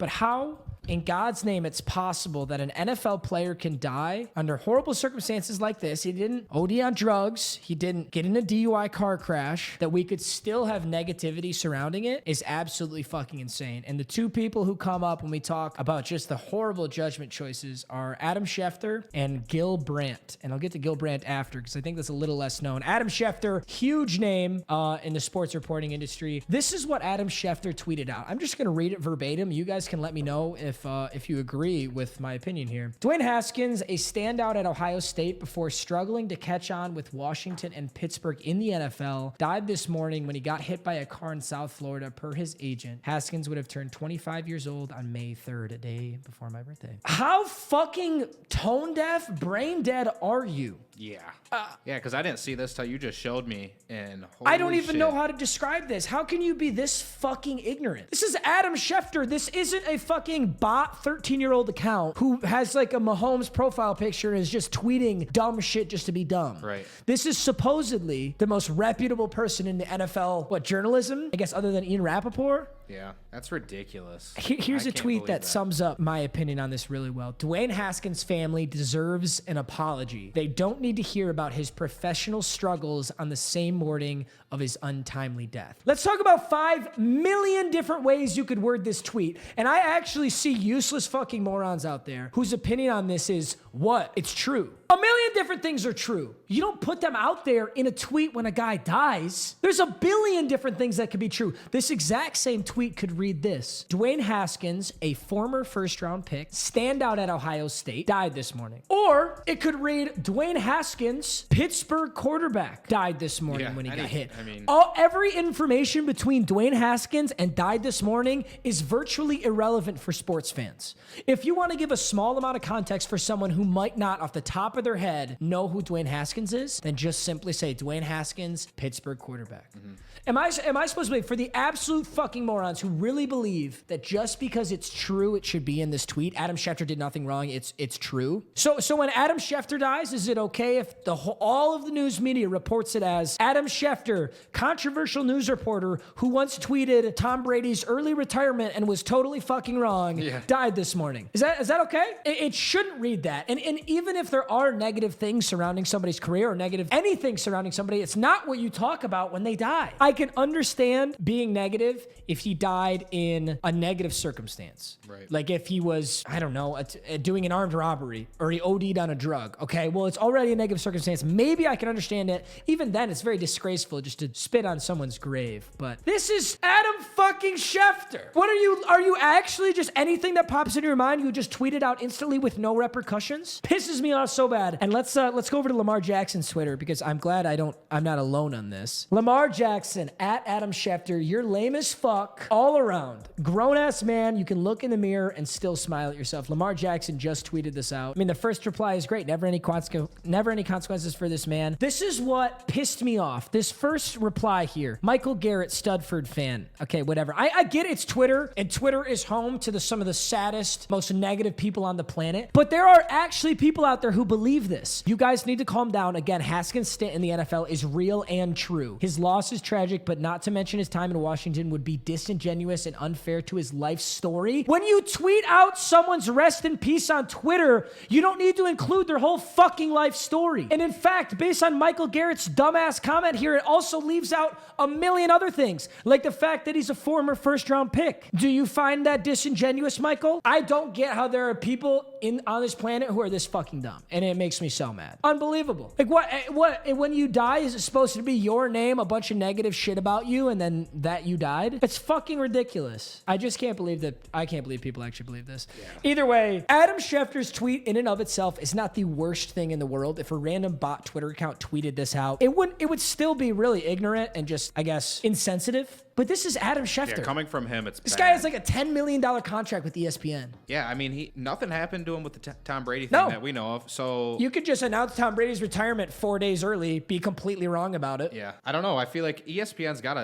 But how in God's name it's possible that an NFL player can die under horrible circumstances like this? He didn't OD on drugs. He didn't get in a DUI car crash. That we could still have negativity surrounding it is absolutely fucking insane. And the two people who come up when we talk about just the horrible judgment choices are Adam Schefter and Gil Brandt. And I'll get to Gil Brandt after because I think that's a little less known. Adam Schefter, huge name in the sports reporting industry. This is what Adam Schefter tweeted out. I'm just going to read it verbatim. You guys can let me know if you agree with my opinion here. Dwayne Haskins, a standout at Ohio State before struggling to catch on with Washington and Pittsburgh in the NFL, died this morning when he got hit by a car in South Florida per his agent. Haskins would have turned 25 years old on May 3rd, a day before my birthday. How fucking tone deaf, brain dead are you? Yeah. Yeah, because I didn't see this till you just showed me, and I don't even know how to describe this. How can you be this fucking ignorant? This is Adam Schefter. This isn't a fucking bot 13-year-old account who has like a Mahomes profile picture and is just tweeting dumb shit just to be dumb. Right. This is supposedly the most reputable person in the NFL, journalism? I guess other than Ian Rappaport? Yeah, that's ridiculous. Here's a tweet that sums up my opinion on this really well. Dwayne Haskins' family deserves an apology. They don't need to hear about his professional struggles on the same morning of his untimely death. Let's talk about 5 million different ways you could word this tweet. And I actually see useless fucking morons out there whose opinion on this is what? It's true. A million different things are true. You don't put them out there in a tweet when a guy dies. There's a billion different things that could be true. This exact same tweet could read this. Dwayne Haskins, a former first-round pick, standout at Ohio State, died this morning. Or it could read Dwayne Haskins, Pittsburgh quarterback, died this morning when he got hit. Every information between Dwayne Haskins and died this morning is virtually irrelevant for sports fans. If you want to give a small amount of context for someone who might not, off the top of their head, know who Dwayne Haskins is, then just simply say Dwayne Haskins, Pittsburgh quarterback. Mm-hmm. Am I supposed to believe, for the absolute fucking morons who really believe that just because it's true, it should be in this tweet? Adam Schefter did nothing wrong. It's true. So when Adam Schefter dies, is it okay if all of the news media reports it as Adam Schefter, controversial news reporter who once tweeted Tom Brady's early retirement and was totally fucking wrong, died this morning? Is that okay? It shouldn't read that. And even if there are negative things surrounding somebody's career or negative anything surrounding somebody, it's not what you talk about when they die. I can understand being negative if he died in a negative circumstance. Right. Like if he was, I don't know, doing an armed robbery or he OD'd on a drug. Okay, well, it's already a negative circumstance. Maybe I can understand it. Even then, it's very disgraceful just to spit on someone's grave. But this is Adam fucking Schefter. What are you actually just anything that pops into your mind, you just tweet it out instantly with no repercussions? Pisses me off so bad. And let's go over to Lamar Jackson's Twitter because I'm glad I'm not alone on this. Lamar Jackson at Adam Schefter, you're lame as fuck all around. Grown-ass man, you can look in the mirror and still smile at yourself. Lamar Jackson just tweeted this out. I mean, the first reply is great. Never any consequences for this man. This is what pissed me off. This first reply here. Michael Garrett, Studford fan. Okay, whatever. I get it's Twitter, and Twitter is home to some of the saddest, most negative people on the planet. But there are actually people out there who believe this. You guys need to calm down. Again, Haskins' stint in the NFL is real and true. His loss is tragic, but not to mention his time in Washington would be disingenuous and unfair to his life story. When you tweet out someone's rest in peace on Twitter, you don't need to include their whole fucking life story. And in fact, based on Michael Garrett's dumbass comment here, it also leaves out a million other things, like the fact that he's a former first-round pick. Do you find that disingenuous, Michael? I don't get how there are people on this planet who are this fucking dumb, and it makes me so mad. Unbelievable. Like what? When you die, is it supposed to be your name, a bunch of negative shit about you, and then that you died? It's fucking ridiculous. I just can't believe that. I can't believe people actually believe this. Yeah. Either way, Adam Schefter's tweet in and of itself is not the worst thing in the world. If a random bot Twitter account tweeted this out, it would still be really ignorant and just, I guess, insensitive. But this is Adam Schefter. Yeah, coming from him, it's this bad. guy has like a $10 million contract with ESPN. Yeah, I mean, nothing happened to him with the Tom Brady thing that we know of. So you could just announce Tom Brady's retirement 4 days early, be completely wrong about it. Yeah, I don't know. I feel like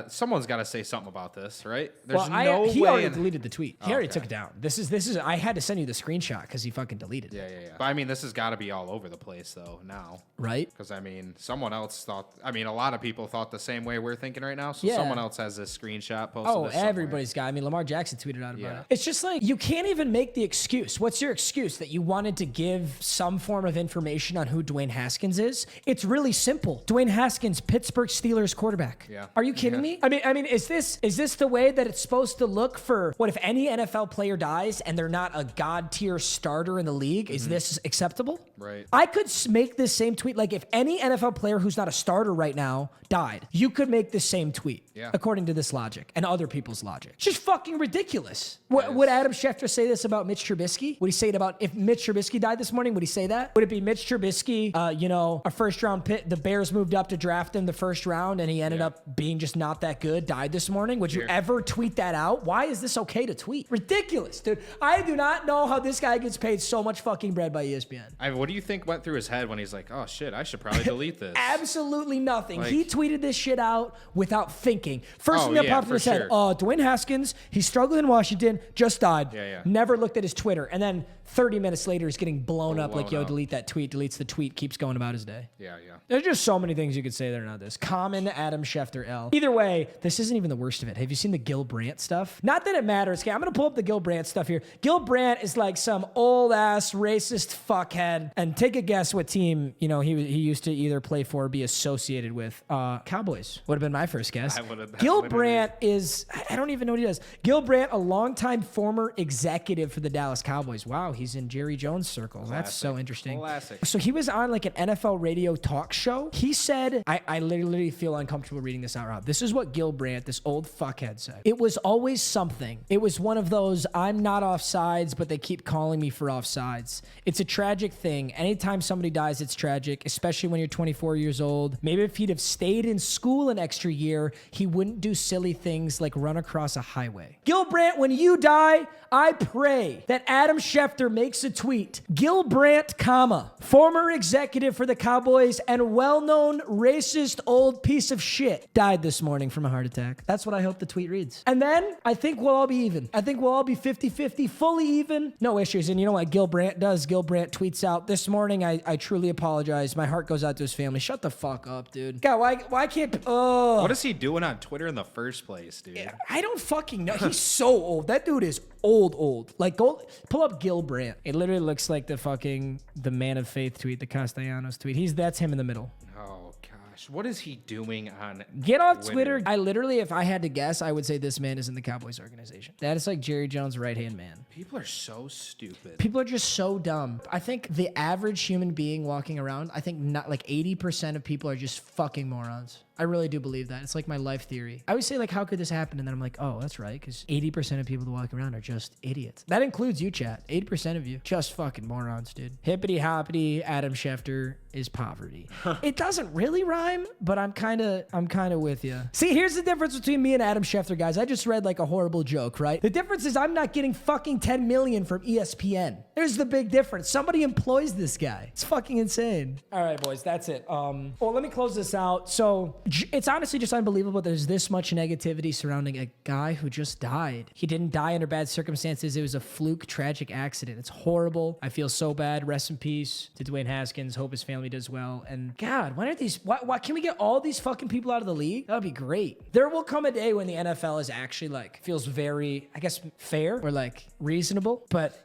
someone's got to say something about this, right? There's he already deleted the tweet. He already took it down. This is. I had to send you the screenshot because he fucking deleted it. Yeah. But I mean, this has got to be all over the place though now, right? Because I mean, someone else thought. I mean, a lot of people thought the same way we're thinking right now. So someone else has this screenshot screenshot posted. Oh, this somewhere. everybody's got. I mean, Lamar Jackson tweeted out about Yeah. it. It's just like, you can't even make the excuse. What's your excuse? That you wanted to give some form of information on who Dwayne Haskins is? It's really simple. Dwayne Haskins, Pittsburgh Steelers quarterback. Yeah. Are you kidding me? I mean, is this the way that it's supposed to look for what if any NFL player dies and they're not a god tier starter in the league? Is this acceptable? Right. I could make this same tweet. Like, if any NFL player who's not a starter right now died, you could make this same tweet. Yeah. According to this logic and other people's logic. It's just fucking ridiculous. Would Adam Schefter say this about Mitch Trubisky? Would he say it about if Mitch Trubisky died this morning? Would he say that? Would it be Mitch Trubisky, a first round pick? The Bears moved up to draft him the first round and he ended up being just not that good, died this morning? Would you ever tweet that out? Why is this okay to tweet? Ridiculous, dude. I do not know how this guy gets paid so much fucking bread by ESPN. What do you think went through his head when he's like, oh shit, I should probably delete this? Absolutely nothing. Like, he tweeted this shit out without thinking. First thing that popped in his head, Dwayne Haskins, he struggled in Washington, just died. Yeah. Never looked at his Twitter. And then 30 minutes later, he's getting blown up like, yo, delete that tweet, deletes the tweet, keeps going about his day. Yeah. There's just so many things you could say that are not this. Common Adam Schefter L. Either way, this isn't even the worst of it. Have you seen the Gil Brandt stuff? Not that it matters. Okay, I'm going to pull up the Gil Brandt stuff here. Gil Brandt is like some old-ass racist fuckhead. And take a guess what team, he used to either play for or be associated with. Cowboys. Would have been my first guess. Gil Brandt is, I don't even know what he does. Gil Brandt, a longtime former executive for the Dallas Cowboys. Wow, he's in Jerry Jones' circles. That's so interesting. Classic. So he was on like an NFL radio talk show. He said, I literally feel uncomfortable reading this out loud. This is what Gil Brandt, this old fuckhead, said. It was always something. It was one of those, I'm not offsides, but they keep calling me for offsides. It's a tragic thing. Anytime somebody dies, it's tragic, especially when you're 24 years old. Maybe if he'd have stayed in school an extra year, he wouldn't do silly things like run across a highway. Gil Brandt, when you die, I pray that Adam Schefter makes a tweet. Gil Brandt, comma, former executive for the Cowboys and well-known racist old piece of shit, died this morning from a heart attack. That's what I hope the tweet reads. And then I think we'll all be even. I think we'll all be 50-50, fully even. No issues. And you know what Gil Brandt does? Gil Brandt tweets out, this morning, I truly apologize. My heart goes out to his family. Shut the fuck up, dude. God, why can't... What is he doing on Twitter in the first place, dude? I don't fucking know. He's so old. That dude is old. Like, go pull up Gil Brandt. It literally looks like the Man of Faith tweet, the Castellanos tweet. That's him in the middle. Oh gosh, what is he doing on? Get off Twitter. I literally, if I had to guess, I would say this man is in the Cowboys organization. That is like Jerry Jones' right-hand man. People are so stupid. People are just so dumb. I think the average human being walking around, I think not like 80% of people are just fucking morons. I really do believe that. It's like my life theory. I always say, like, how could this happen? And then I'm like, oh, that's right, because 80% of people that walk around are just idiots. That includes you, chat. 80% of you. Just fucking morons, dude. Hippity hoppity, Adam Schefter is poverty. It doesn't really rhyme, but I'm kind of with you. See, here's the difference between me and Adam Schefter, guys. I just read like a horrible joke, right? The difference is I'm not getting fucking 10 million from ESPN. There's the big difference. Somebody employs this guy. It's fucking insane. All right, boys, that's it. Well, let me close this out. So it's honestly just unbelievable there's this much negativity surrounding a guy who just died. He didn't die under bad circumstances. It was a fluke, tragic accident. It's horrible. I feel so bad. Rest in peace to Dwayne Haskins. Hope his family does well. And God, when are these, why can we get all these fucking people out of the league? That would be great. There will come a day when the NFL is actually like, feels very, I guess, fair or like reasonable, but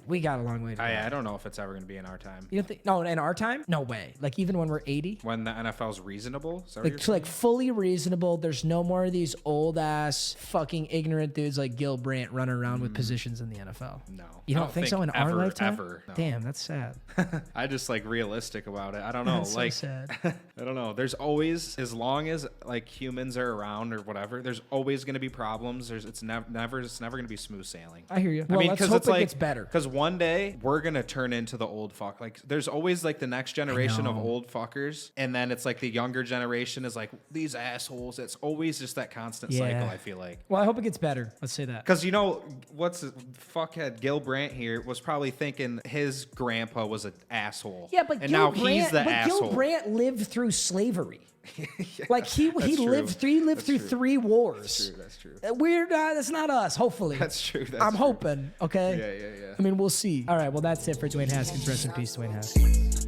we got a long way to go. I don't know if it's ever going to be in our time. You don't think? No, in our time? No way. Like even when we're 80? When the NFL's reasonable? Is that what you're Like fully reasonable. There's no more of these old ass fucking ignorant dudes like Gil Brandt running around with positions in the NFL. No. You don't think so in our lifetime? Ever. No. Damn, that's sad. I just like realistic about it. I don't know. That's like so sad. I don't know. There's always, as long as like humans are around or whatever, there's always going to be problems. It's never going to be smooth sailing. I hear you. Well, let's hope it gets better. Because one day we're going to turn into the old fuck. Like there's always like the next generation of old fuckers. And then it's like the younger generation is like these assholes. It's always just that constant cycle, I feel like. Well, I hope it gets better. Let's say that. Because, you know, fuckhead Gil Brandt here was probably thinking his grandpa was an asshole. Yeah, but he's the asshole. Gil Brandt lived through slavery. Like he lived through 3 wars. That's true. That's not us. Hopefully, that's true. I'm hoping. Okay. Yeah. I mean, we'll see. All right. Well, that's it for Dwayne Haskins. Rest in peace, Dwayne Haskins.